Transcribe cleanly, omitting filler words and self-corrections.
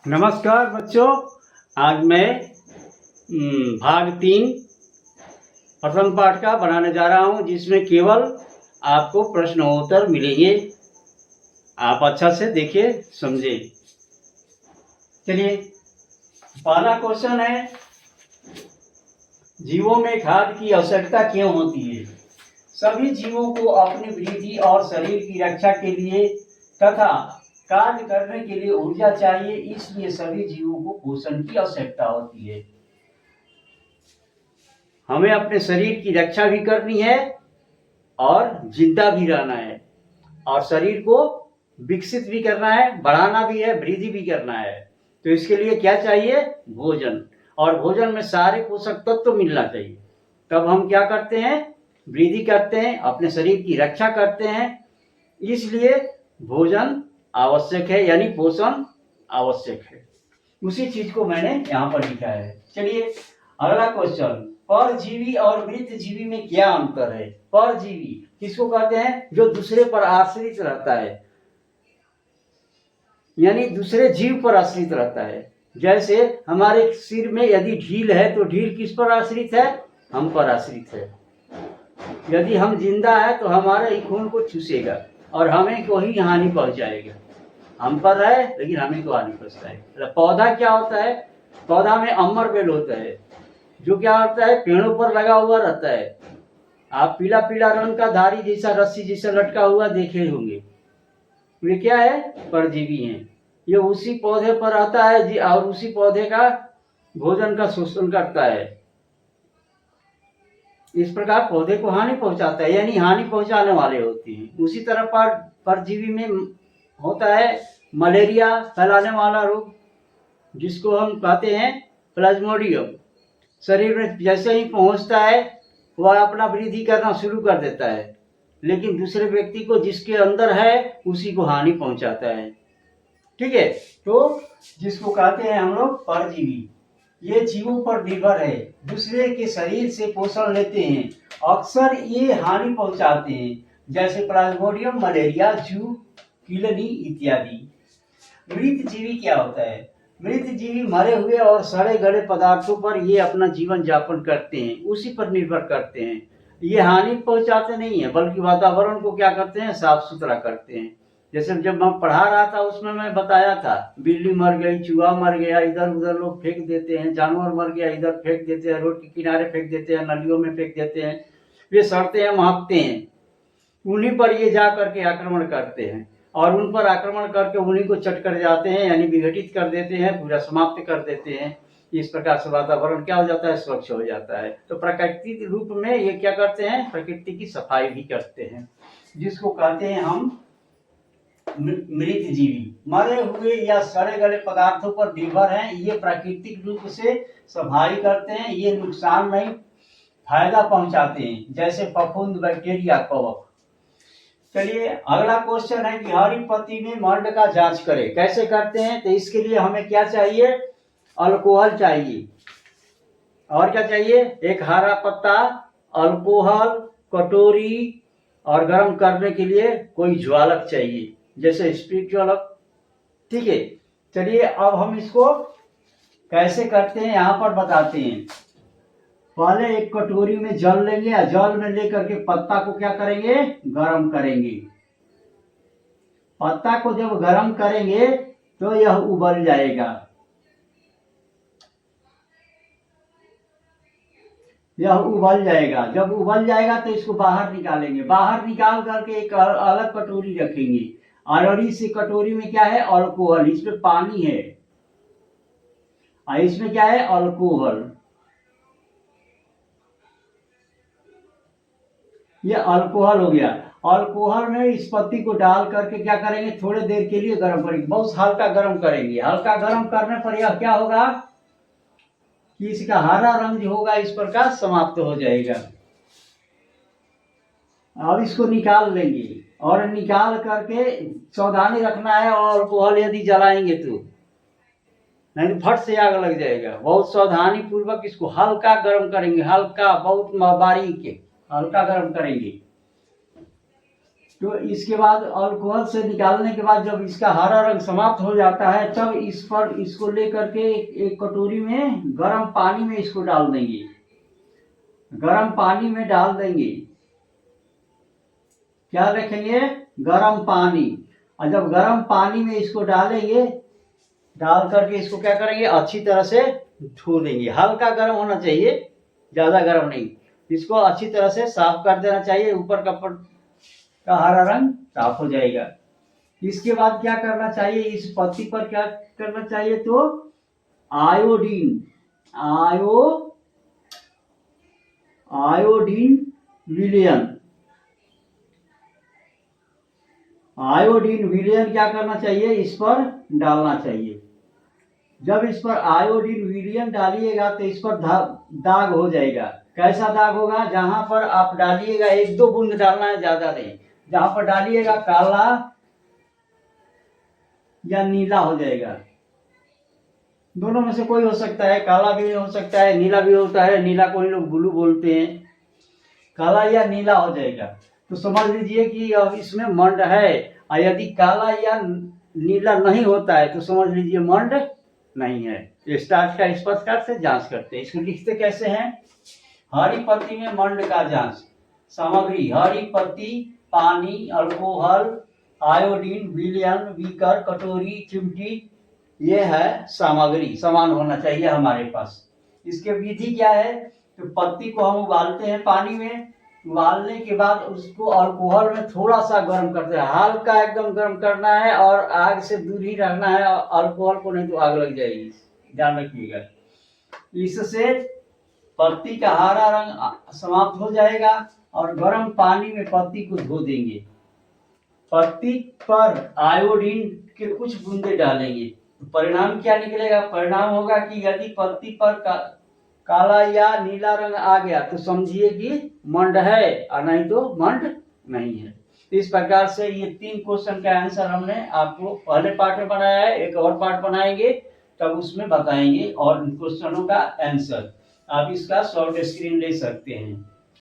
नमस्कार बच्चों। आज मैं भाग 3 प्रथम पाठ का बनाने जा रहा हूं, जिसमें केवल आपको प्रश्नोत्तर मिलेंगे। आप अच्छा से देखिए, समझे। चलिए, पहला क्वेश्चन है, जीवों में खाद की आवश्यकता क्यों होती है? सभी जीवों को अपनी वृद्धि और शरीर की रक्षा के लिए तथा कार्य करने के लिए ऊर्जा चाहिए, इसलिए सभी जीवों को पोषण की आवश्यकता होती है। हमें अपने शरीर की रक्षा भी करनी है और जिंदा भी रहना है, और शरीर को विकसित भी करना है, बढ़ाना भी है, वृद्धि भी करना है। तो इसके लिए क्या चाहिए? भोजन। और भोजन में सारे पोषक तत्व तो मिलना चाहिए, तब हम क्या करते हैं? वृद्धि करते हैं, अपने शरीर की रक्षा करते हैं। इसलिए भोजन आवश्यक है, यानी पोषण आवश्यक है। उसी चीज को मैंने यहाँ पर लिखा है। चलिए, अगला क्वेश्चन, परजीवी और मृतजीवी में क्या अंतर है? परजीवी किसको कहते हैं? जो दूसरे पर आश्रित रहता है, यानी दूसरे जीव पर आश्रित रहता है। जैसे हमारे सिर में यदि ढील है तो ढील किस पर आश्रित है? हम पर आश्रित है। यदि हम जिंदा है तो हमारे ही खून को चूसेगा और हमें को ही हानि पहुंचाएगा। हम पर है लेकिन हमें को हानि पहुंचता है। पौधा क्या होता है? पौधा में अमर बेल होता है, जो क्या होता है? पेड़ों पर लगा हुआ रहता है। आप पीला पीला रंग का धारी जैसा रस्सी जैसा लटका हुआ देखे होंगे। वे क्या है? परजीवी हैं। ये उसी पौधे पर आता है जी, और उसी पौधे का भोजन का शोषण करता है। इस प्रकार पौधे को हानि पहुंचाता है, यानी हानि पहुंचाने वाले होते हैं। उसी तरह परजीवी में होता है मलेरिया फैलाने वाला रोग, जिसको हम कहते हैं प्लाज्मोडियम। शरीर में जैसे ही पहुंचता है वह अपना वृद्धि करना शुरू कर देता है, लेकिन दूसरे व्यक्ति को जिसके अंदर है उसी को हानि पहुंचाता है। ठीक है, तो जिसको कहते हैं हम लोग परजीवी, ये जीवों पर निर्भर है, दूसरे के शरीर से पोषण लेते हैं। अक्सर ये हानि पहुंचाते हैं, जैसे प्लाज्मोडियम, मलेरिया, जू, किलनी इत्यादि। मृत जीवी क्या होता है? मृत जीवी मरे हुए और सड़े गले पदार्थों पर ये अपना जीवन यापन करते हैं, उसी पर निर्भर करते हैं। ये हानि पहुंचाते नहीं है, बल्कि वातावरण को क्या करते हैं? साफ सुथरा करते हैं। जैसे जब मैं पढ़ा रहा था उसमें मैं बताया था, बिल्ली मर गई, चूहा मर गया, इधर उधर लोग फेंक देते हैं, जानवर मर गया इधर फेंक देते हैं, रोड के किनारे फेंक देते हैं, नलियों में फेंक देते हैं। वे सड़ते हैं, महकते हैं। उन्हीं पर ये जा करके आक्रमण करते हैं, और उन पर आक्रमण करके उन्हीं को चट कर जाते हैं, यानी विघटित कर देते हैं, पूरा समाप्त कर देते हैं। इस प्रकार से वातावरण क्या हो जाता है? स्वच्छ हो जाता है। तो प्राकृतिक रूप में ये क्या करते हैं? प्रकृति की सफाई भी करते हैं, जिसको कहते हैं हम मृत जीवी। मरे हुए या सड़े गले पदार्थों पर निर्भर हैं, ये प्राकृतिक रूप से सफाई करते हैं। ये नुकसान नहीं, फायदा पहुंचाते हैं, जैसे फफूंद, बैक्टीरिया, कवक। चलिए, अगला क्वेश्चन है कि हरी पत्ती में मर्ड का जांच करें। कैसे करते हैं? तो इसके लिए हमें क्या चाहिए? अल्कोहल चाहिए। और क्या चाहिए? एक हरा पत्ता, अल्कोहल, कटोरी, और गर्म करने के लिए कोई ज्वालक चाहिए, जैसे स्पिरिट ज्वालक। ठीक है, चलिए अब हम इसको कैसे करते हैं यहाँ पर बताते हैं। पहले एक कटोरी में जल लेंगे, या जल में लेकर के पत्ता को क्या करेंगे? गर्म करेंगे। पत्ता को जब गर्म करेंगे तो यह उबल जाएगा। यह उबल जाएगा। जब उबल जाएगा तो इसको बाहर निकालेंगे। बाहर निकाल करके एक अलग कटोरी रखेंगे, और इस कटोरी में क्या है? अल्कोहल। इसमें पानी है और इसमें क्या है? अल्कोहल। ये अल्कोहल हो गया। अल्कोहल में इस पत्ती को डाल करके क्या करेंगे? थोड़ी देर के लिए गर्म करेंगे, बहुत हल्का गर्म करेंगे। हल्का गर्म करने पर यह क्या होगा कि इसका हरा रंग जो होगा इस प्रकार समाप्त हो जाएगा। अब इसको निकाल लेंगे, और निकाल करके सावधानी रखना है, और अल्कोहल यदि जलाएंगे तो नहीं, फट से आग लग जाएगा। बहुत सावधानी पूर्वक इसको हल्का गर्म करेंगे, हल्का, बहुत बारीक हल्का गर्म करेंगे। तो इसके बाद अल्कोहल से निकालने के बाद जब इसका हरा रंग समाप्त हो जाता है तब इस पर इसको लेकर के एक कटोरी में गर्म पानी में इसको डाल देंगे, गर्म पानी में डाल देंगे। क्या रखेंगे? गर्म पानी। और जब गर्म पानी में इसको डालेंगे, डाल करके इसको क्या करेंगे? अच्छी तरह से धो देंगे। हल्का गर्म होना चाहिए, ज़्यादा गर्म नहीं। इसको अच्छी तरह से साफ कर देना चाहिए, ऊपर का हरा रंग साफ हो जाएगा। इसके बाद क्या करना चाहिए? इस पत्ती पर क्या करना चाहिए? तो आयोडीन आयोडीन विलयन क्या करना चाहिए? इस पर डालना चाहिए। जब इस पर आयोडीन विलयन डालिएगा तो इस पर दाग हो जाएगा। कैसा दाग होगा? जहां पर आप डालिएगा, 1-2 बूंद डालना है, ज्यादा नहीं। जहां पर डालिएगा काला या नीला हो जाएगा, दोनों में से कोई हो सकता है। काला भी हो सकता है, नीला भी होता है। नीला को ही लोग ब्लू बोलते हैं। काला या नीला हो जाएगा तो समझ लीजिए कि अब इसमें मंड है। और यदि काला या नीला नहीं होता है तो समझ लीजिए मंड नहीं है। स्टार्च का स्पष्ट से जांच करते हैं। इसको लिखते कैसे हैं? हरी पत्ती में मंड का जांच। सामग्री: हरी पत्ती, पानी, अल्कोहल, आयोडीन, विलयन, बीकर, कटोरी, चिमटी। ये है सामग्री, सामान होना चाहिए हमारे पास। इसके विधि क्या है? तो पत्ती को हम उबालते हैं पानी में। उबालने के बाद उसको अल्कोहल में थोड़ा सा गर्म करते हैं, हल्का एकदम गर्म करना है और आग से दूर ही रहना है अल्कोहल को, नहीं तो आग लग जाएगी, ध्यान रखिएगा। इससे पत्ती का हरा रंग समाप्त हो जाएगा और गर्म पानी में पत्ती को धो देंगे। पत्ती पर आयोडीन के कुछ बूंदे डालेंगे तो परिणाम क्या निकलेगा? परिणाम होगा कि यदि पत्ती पर काला या नीला रंग आ गया तो समझिए कि मंड है, और नहीं तो मंड नहीं है। इस प्रकार से ये 3 क्वेश्चन का आंसर हमने आपको पहले पार्ट में बनाया है। एक और पार्ट बनाएंगे तब उसमें बताएंगे और क्वेश्चनों का आंसर। आप इसका शॉर्ट स्क्रीन ले सकते हैं।